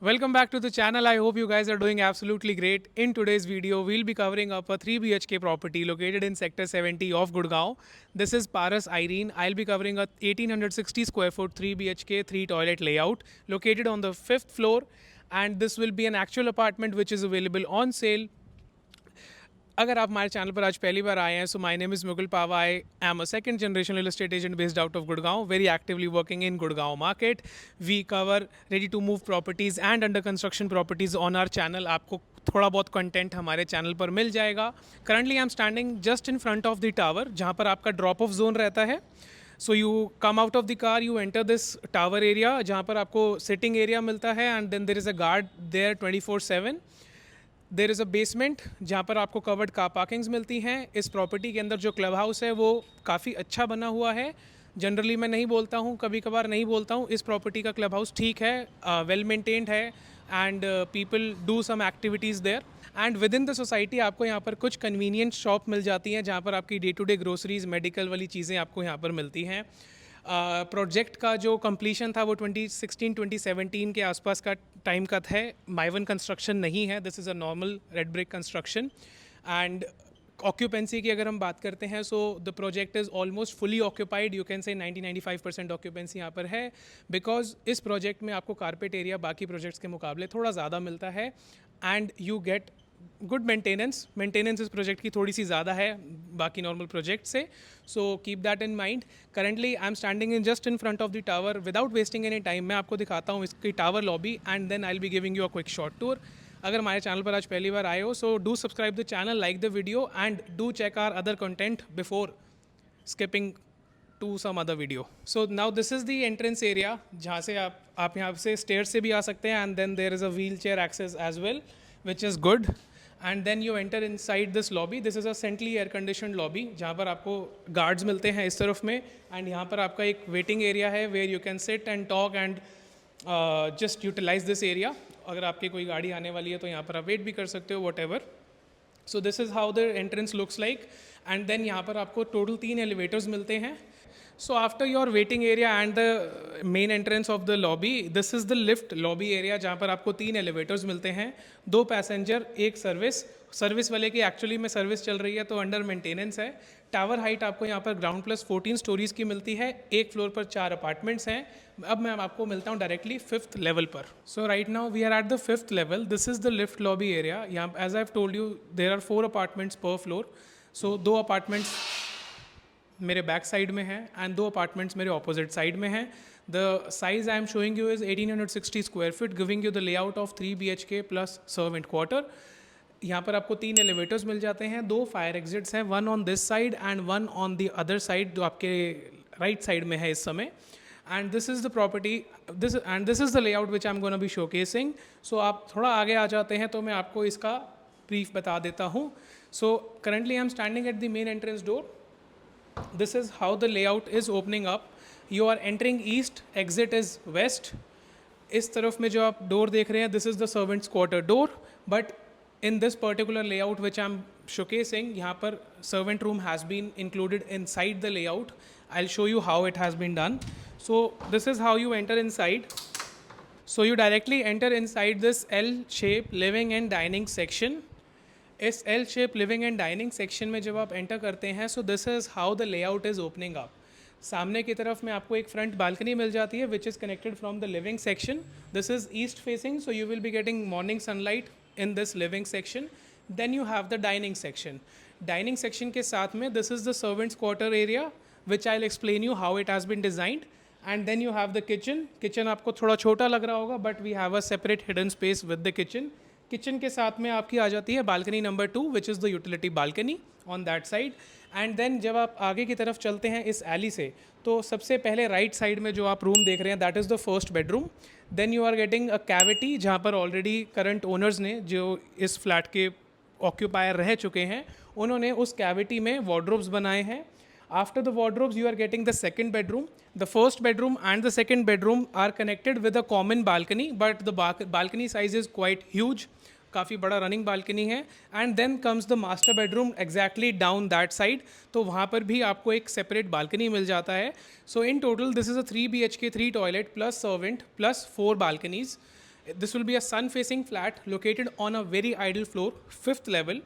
Welcome back to the channel. I hope you guys are doing absolutely great. In today's video, we'll be covering up a 3 BHK property located in Sector 70 of Gurgaon. This is Paras Irene. I'll be covering a 1860 square foot 3 BHK 3 toilet layout located on the 5th floor, and this will be an actual apartment which is available on sale. अगर आप हमारे channel पर आज पहली बार आए हैं, so my name is Mukul Pawa. I am a second generation real estate agent based out of Gurgaon, very actively working in Gurgaon market. We cover ready to move properties and under construction properties on our channel. आपको थोड़ा बहुत content हमारे channel पर मिल जाएगा. Currently I am standing just in front of the tower, जहाँ पर आपका ड्रॉप ऑफ जोन रहता है. So you come out of the car, you enter this tower area, जहाँ पर आपको सिटिंग एरिया मिलता है, and then there is a guard there 24/7. There is a basement जहाँ पर आपको कवर्ड कार पार्किंग्स मिलती हैं. इस प्रॉपर्टी के अंदर जो क्लब हाउस है वो काफ़ी अच्छा बना हुआ है. जनरली मैं नहीं बोलता हूँ, कभी कभार नहीं बोलता हूँ. इस प्रॉपर्टी का क्लब हाउस ठीक है, वेल मेंटेन्ड है, and people do some activities there. And within the society आपको यहाँ पर कुछ कन्वीनियंट शॉप मिल जाती हैं, जहाँ पर आपकी day to day groceries, medical वाली चीज़ें आपको यहाँ पर मिलती हैं. प्रोजेक्ट का जो कंप्लीशन था वो 2016-2017 के आसपास का टाइम का है. माइवन कंस्ट्रक्शन नहीं है, this is a normal red brick construction. And occupancy की अगर हम बात करते हैं, so the project is almost fully occupied. You can say 90-95% occupancy यहाँ पर है, बिकॉज इस प्रोजेक्ट में आपको कारपेट एरिया बाकी प्रोजेक्ट्स के मुकाबले थोड़ा ज़्यादा मिलता है, and you get good maintenance इस प्रोजेक्ट की थोड़ी सी ज़्यादा है बाकी नॉर्मल प्रोजेक्ट से. So keep that in mind. Currently I am standing in just in front of the tower. Without wasting any time मैं आपको दिखाता हूँ इसकी tower lobby, and then I will be giving you a quick short tour. अगर हमारे channel पर आज पहली बार आए हो, so do subscribe the channel, like the video, and do check our other content before skipping to some other video. So now this is the entrance area, जहाँ से आप यहाँ से स्टेयर से भी आ सकते हैं, and then there is a wheelchair access as well, which is good. And then you enter inside this lobby. This is a centrally air condition lobby, जहाँ पर आपको गार्ड्स मिलते हैं इस तरफ में, एंड यहाँ पर आपका एक वेटिंग एरिया है where you can sit and talk and just utilise this area. अगर आपकी कोई गाड़ी आने वाली है तो यहाँ पर आप वेट भी कर सकते हो, whatever. So this is how the entrance looks like. And then यहाँ पर आपको टोटल 3 एलिवेटर्स मिलते हैं. So after your waiting area and the main entrance of the lobby, this is the lift lobby area, जहाँ पर आपको 3 elevators मिलते हैं, 2 पैसेंजर, 1 सर्विस वाले की एक्चुअली में सर्विस चल रही है तो अंडर मेंटेनेंस है. टावर हाइट आपको यहाँ पर ग्राउंड प्लस 14 स्टोरीज़ की मिलती है. एक फ्लोर पर 4 अपार्टमेंट्स हैं. अब मैं आपको मिलता हूँ डायरेक्टली 5th लेवल पर. So right now we are at the 5th level. This is the lift lobby area. यहाँ as I have told you there are 4 apartments per floor. So 2 apartments मेरे back side में है, and 2 apartments मेरे opposite side में हैं. The size I am showing you is 1860 square feet, giving you the layout of 3 BHK plus servant quarter. यहाँ पर आपको 3 elevators मिल जाते हैं, 2 फायर एग्जिट्स हैं, 1 on this side and 1 on the other side, जो आपके राइट साइड में है इस समय. And this is the property, this is the layout which I am gonna be showcasing. So आप थोड़ा आगे आ जाते हैं तो मैं आपको इसका ब्रीफ बता देता हूँ. So currently I am standing at the main entrance door. This is how the layout is opening up. You are entering east, exit is west. इस तरफ में जो आप डोर देख रहे हैं, this is the servants quarter door. But in this particular layout which I'm showcasing, यहाँ पर servant room has been included inside the layout. I'll show you how it has been done. So this is how you enter inside. So you directly enter inside this L-shaped living and dining section. इस L shape living and dining section में जब आप enter करते हैं, सो this is how the layout is opening up. सामने की तरफ में आपको एक फ्रंट बालकनी मिल जाती है which is connected from the living section. This is east facing, so you will be getting morning sunlight in this living section. Then you have the dining section. Dining section के साथ में this is the servants quarter area which I will explain you how it has been designed. And then you have the kitchen. Kitchen आपको थोड़ा छोटा लग रहा होगा, but we have a separate hidden space with the kitchen. Kitchen के साथ में आपकी आ जाती है balcony number 2, which is the utility balcony on that side. And then जब आप आगे की तरफ चलते हैं इस एली से, तो सबसे पहले राइट साइड में जो आप रूम देख रहे हैं, that is the first bedroom. Then you are getting a cavity, जहाँ पर ऑलरेडी करंट ओनर्स ने, जो इस फ्लैट के ऑक्यूपायर रह चुके हैं, उन्होंने उस कैविटी में वार्डरोब्स बनाए हैं. After the wardrobes, you are getting the second bedroom. The first bedroom and the second bedroom are connected with a common balcony, but the balcony size is quite huge. काफ़ी बड़ा running balcony है. And then comes the master bedroom exactly down that side. तो वहाँ पर भी आपको एक separate balcony मिल जाता है. So in total this is a 3 BHK 3 toilet plus servant plus 4 balconies. This will be a sun facing flat located on a very ideal floor, 5th level.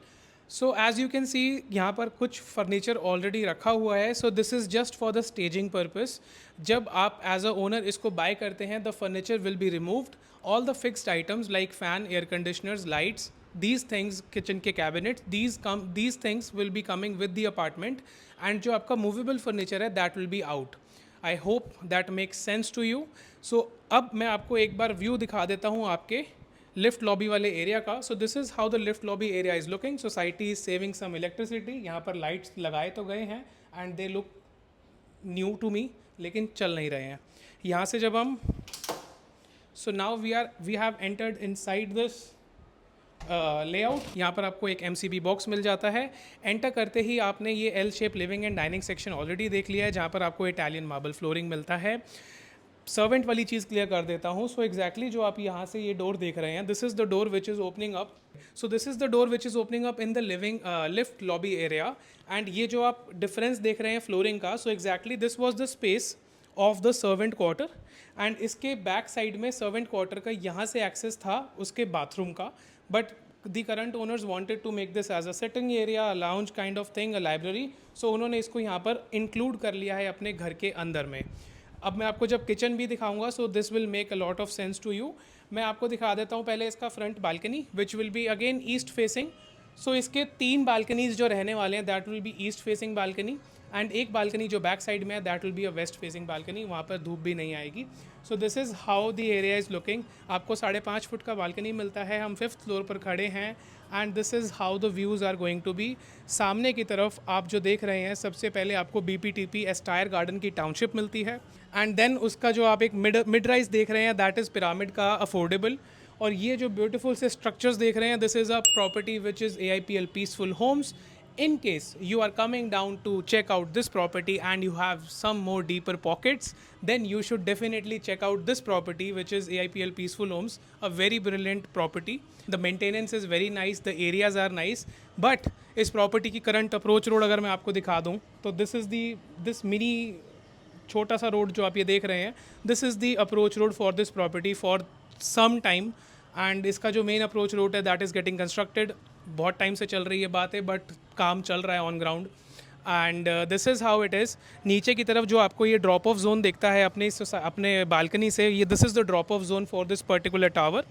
So as you can see यहाँ पर कुछ furniture already रखा हुआ है. सो this is just for the staging purpose. जब आप as a owner इसको bye करते हैं, the furniture will be removed. All the fixed items like fan, air conditioners, lights, these things, kitchen के cabinet, these things will be coming with the apartment. and जो आपका movable furniture है that will be out. I hope that makes sense to you. So अब मैं आपको एक बार view दिखा देता हूँ आपके लिफ्ट लॉबी वाले एरिया का. So this is how the lift lobby area is looking. Society is saving some electricity. यहाँ पर लाइट्स लगाए तो गए हैं and they look new to me, लेकिन चल नहीं रहे हैं. यहाँ से जब हम so now we have entered inside this layout. यहाँ पर आपको एक MCB बॉक्स मिल जाता है. एंटर करते ही आपने ये L shape living and dining section already देख लिया है, जहाँ पर आपको इटालियन मार्बल फ्लोरिंग मिलता है. सर्वेंट वाली चीज़ क्लियर कर देता हूँ. सो एग्जैक्टली जो आप यहाँ से ये डोर देख रहे हैं, this is the door which is opening up. So this is the door which is opening up in the living lift lobby area. And ये जो आप डिफरेंस देख रहे हैं फ्लोरिंग का, so exactly this was the space of the servant quarter. And इसके back side में servant quarter का यहाँ से एक्सेस था उसके बाथरूम का. But the current owners wanted to make this as a sitting area, a lounge kind of thing, a library. So उन्होंने इसको यहाँ पर include कर लिया है अपने घर के अंदर में. अब मैं आपको जब किचन भी दिखाऊंगा, so this will make a lot of sense to you. मैं आपको दिखा देता हूँ पहले इसका front balcony which will be again east facing. So इसके 3 बालकनीज जो रहने वाले हैं that will be east facing balcony. And एक बालकनी जो बैक साइड में है that will be a west facing balcony. वहाँ पर धूप भी नहीं आएगी. So this is how the area is looking. आपको 5.5 फुट का बालकनी मिलता है. हम 5th फ्लोर पर खड़े हैं and this is how the views are going to be. सामने की तरफ आप जो देख रहे हैं, सबसे पहले आपको BPTP एस्टायर गार्डन की टाउनशिप मिलती है. एंड देन उसका जो आप एक मिड राइज देख रहे हैं दैट इज़ पिरामिड का अफोर्डेबल. और ये जो ब्यूटीफुल से स्ट्रक्चर्स देख रहे हैं, this is a property which is AIPL peaceful homes. In case you are coming down to check out this property and you have some more deeper pockets, then you should definitely check out this property which is AIPL Peaceful Homes, a very brilliant property. The maintenance is very nice, the areas are nice, but इस property की current approach road अगर मैं आपको दिखा दूँ तो this mini छोटा सा रोड जो आप ये देख रहे हैं, this is the approach road for this property for some time. And इसका जो मेन अप्रोच रोड है दैट इज़ गेटिंग कंस्ट्रक्टेड. बहुत टाइम से चल रही है बात है, बट काम चल रहा है on ground. And this is how it is. नीचे की तरफ जो आपको ये ड्रॉप ऑफ जोन दिखता है अपने बालकनी से, ये this is the drop off zone for this particular tower.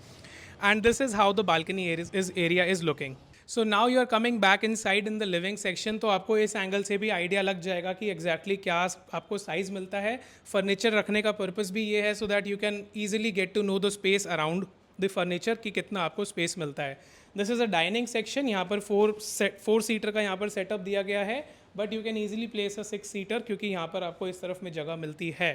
And this is how the balcony area is looking. So now you are coming back inside in the living section. तो आपको इस angle से भी idea लग जाएगा कि exactly क्या आपको साइज़ मिलता है. फर्नीचर रखने का पर्पस भी ये है so that you can easily get to know the space around the furniture कि कितना आपको स्पेस मिलता है. This is a dining section. यहाँ पर 4 सीटर का यहाँ पर सेटअप दिया गया है, but you can easily place a 6 seater क्योंकि यहाँ पर आपको इस तरफ में जगह मिलती है.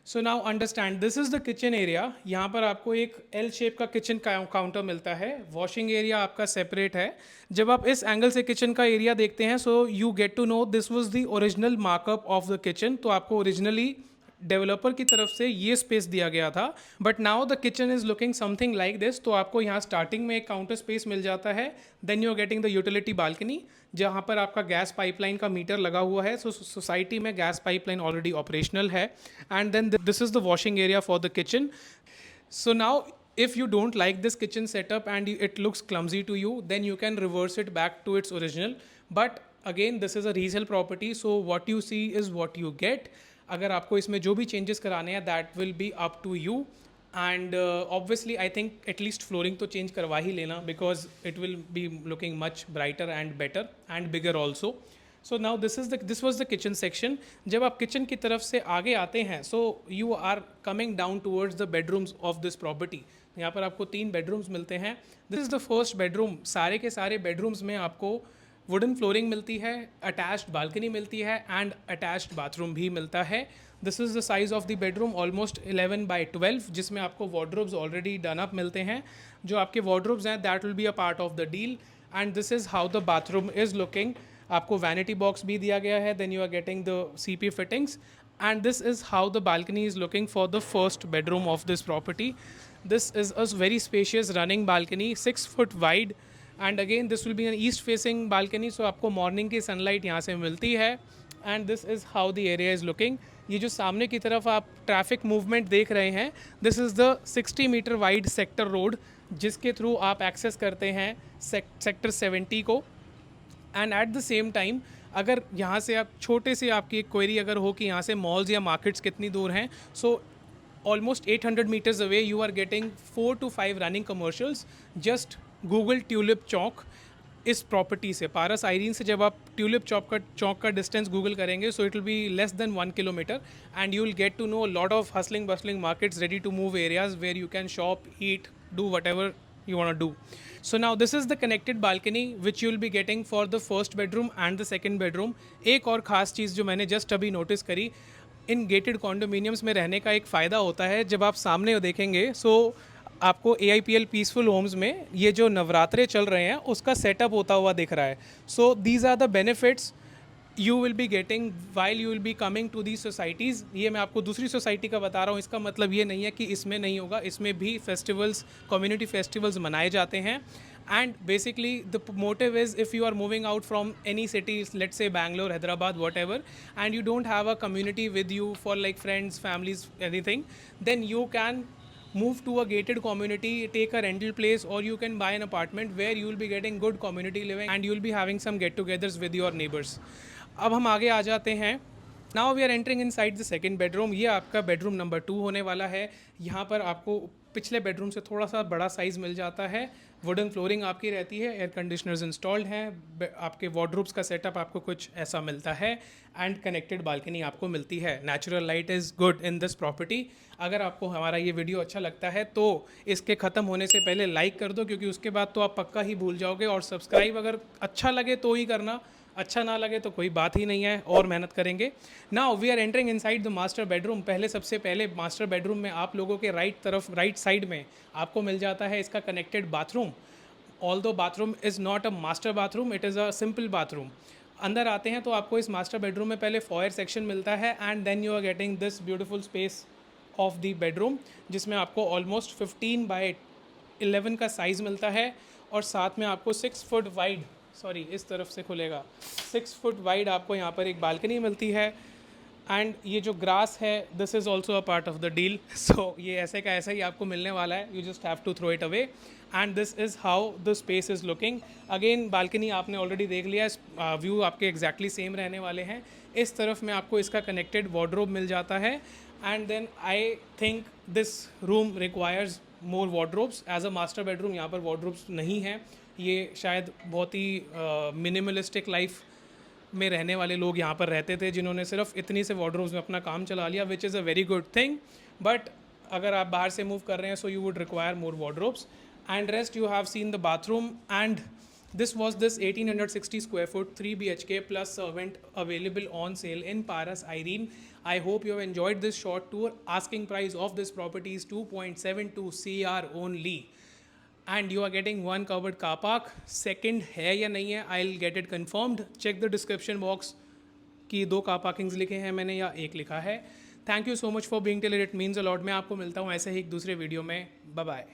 So now understand, this is the kitchen area. यहाँ पर आपको एक L शेप का किचन काउंटर मिलता है. वॉशिंग एरिया आपका सेपरेट है. जब आप इस एंगल से किचन का एरिया देखते हैं, so you get to know this was the original markup of the kitchen. तो आपको ओरिजिनली डेवलपर की तरफ से ये स्पेस दिया गया था, but now the kitchen is looking something like this. तो आपको यहाँ स्टार्टिंग में एक काउंटर स्पेस मिल जाता है. Then you are getting the utility balcony जहाँ पर आपका गैस पाइपलाइन का मीटर लगा हुआ है. सो सोसाइटी में गैस पाइपलाइन ऑलरेडी ऑपरेशनल है. And then this is the washing area for the kitchen. So now if you don't like this kitchen setup and it looks clumsy to you, then you can reverse it back to its original. But again, this is a resale property, so what you see is what you get. अगर आपको इसमें जो भी changes कराने हैं that will be up to you. And obviously I think at least flooring तो change करवा ही लेना because it will be looking much brighter and better and bigger also. So now this was the kitchen section. जब आप kitchen की तरफ से आगे आते हैं, so you are coming down towards the bedrooms of this property. यहाँ पर आपको 3 bedrooms मिलते हैं. This is the first bedroom. सारे के सारे bedrooms में आपको वुडन फ्लोरिंग मिलती है, अटैच्ड बालकनी मिलती है एंड अटैच्ड बाथरूम भी मिलता है. This is the size of the bedroom, almost 11x12, जिसमें आपको वार्डरोब्स ऑलरेडी डन अप मिलते हैं. जो आपके वार्डरोब्स हैं that will be a part of the deal. And this is how the bathroom is looking. आपको वैनिटी बॉक्स भी दिया गया है. Then you are getting the CP fittings. And this is how the balcony is looking for the first bedroom of this property. This is a very spacious running balcony, 6 foot wide. And again this will be an east facing balcony. So आपको morning की sunlight यहाँ से मिलती है. And this is how the area is looking. ये जो सामने की तरफ आप ट्रैफिक मूवमेंट देख रहे हैं, this is the 60 metre wide sector road, जिसके थ्रू आप एक्सेस करते हैं सेक्टर 70 को। And at the same time, अगर यहाँ से आप छोटे से आपकी एक क्वेरी अगर हो कि यहाँ से मॉल्स या मार्केट्स कितनी दूर हैं, so almost 800 meters away you are getting 4 to 5 running commercials. just google Tulip Chowk. इस प्रॉपर्टी से पारस आइरीन से जब आप ट्यूलिप चौक का डिस्टेंस गूगल करेंगे, so it will be less than 1 kilometer, and you will get to know lot of hustling bustling markets, ready to move areas where you can shop, eat, do whatever you want to do. So now this is the connected balcony which you will be getting for the first bedroom and the second bedroom. एक और ख़ास चीज़ जो मैंने just अभी notice करी, इन gated कॉन्डोमिनियम्स में रहने का एक फ़ायदा होता है, जब आप सामने देखेंगे सो आपको AIPL पीसफुल होम्स में ये जो नवरात्रे चल रहे हैं उसका सेटअप होता हुआ दिख रहा है। So these are the benefits you will be getting while you will be coming to these societies. ये मैं आपको दूसरी सोसाइटी का बता रहा हूँ, इसका मतलब ये नहीं है कि इसमें नहीं होगा, इसमें भी फेस्टिवल्स, कम्युनिटी फेस्टिवल्स मनाए जाते हैं। And basically the motive is if you are moving out from any city, let's say Bangalore, Hyderabad, whatever, and you don't have a community with you for like friends, families, anything, then you can move to a gated community, take a rental place, or you can buy an apartment where you will be getting good community living and you will be having some get-togethers with your neighbors. अब हम आगे आ जाते हैं। Now we are entering inside the second bedroom. ये आपका bedroom number 2 होने वाला है। यहाँ पर आपको पिछले बेडरूम से थोड़ा सा बड़ा साइज़ मिल जाता है। वुडन फ्लोरिंग आपकी रहती है, एयर कंडीशनर्स इंस्टॉल्ड हैं, आपके वार्डरोब्स का सेटअप आपको कुछ ऐसा मिलता है, एंड कनेक्टेड बालकनी आपको मिलती है। Natural light is good in this property. अगर आपको हमारा ये वीडियो अच्छा लगता है तो इसके ख़त्म होने से पहले लाइक कर दो, क्योंकि उसके बाद तो आप पक्का ही भूल जाओगे, और सब्सक्राइब अगर अच्छा लगे तो ही करना, अच्छा ना लगे तो कोई बात ही नहीं है, और मेहनत करेंगे। Now we are entering inside the master bedroom. सबसे पहले मास्टर बेडरूम में आप लोगों के राइट साइड में आपको मिल जाता है इसका connected bathroom. Although bathroom is not a master bathroom, it is a simple bathroom. अंदर आते हैं तो आपको इस मास्टर बेडरूम में पहले फॉयर सेक्शन मिलता है, and then you are getting this beautiful space of the bedroom, जिसमें आपको ऑलमोस्ट 15x11 का साइज़ मिलता है, और साथ में आपको 6 फुट वाइड, सॉरी इस तरफ से खुलेगा, 6 फुट वाइड आपको यहाँ पर एक बालकनी मिलती है। एंड ये जो ग्रास है, this is also a part of the deal. So ये ऐसे का ऐसा ही आपको मिलने वाला है, you just have to throw it away, and this is how the space is looking. Again balcony आपने ऑलरेडी देख लिया, व्यू आपके एग्जैक्टली सेम रहने वाले हैं। इस तरफ में आपको इसका कनेक्टेड वार्डरोब मिल जाता है, and then I think this room requires more wardrobes. As a master bedroom यहाँ पर वार्डरोब्स नहीं हैं, ये शायद बहुत ही मिनिमलिस्टिक लाइफ में रहने वाले लोग यहाँ पर रहते थे, जिन्होंने सिर्फ इतनी से वार्डरोब्स में अपना काम चला लिया, which is a very good thing. But अगर आप बाहर से मूव कर रहे हैं, so you would require more wardrobes, and rest you have seen the bathroom. And this was this 1860 square foot 3 BHK plus servant available on sale in Paras Irene. I hope you have enjoyed this short tour. Asking price of this property is 2.72 CR only, and you are getting one covered car park. Second है या नहीं है, I'll get it confirmed. Check the description box कि 2 car parkings लिखे हैं मैंने या 1 लिखा है। Thank you so much for being till it means a lot. मैं आपको मिलता हूँ ऐसे ही एक दूसरे वीडियो में। Bye bye.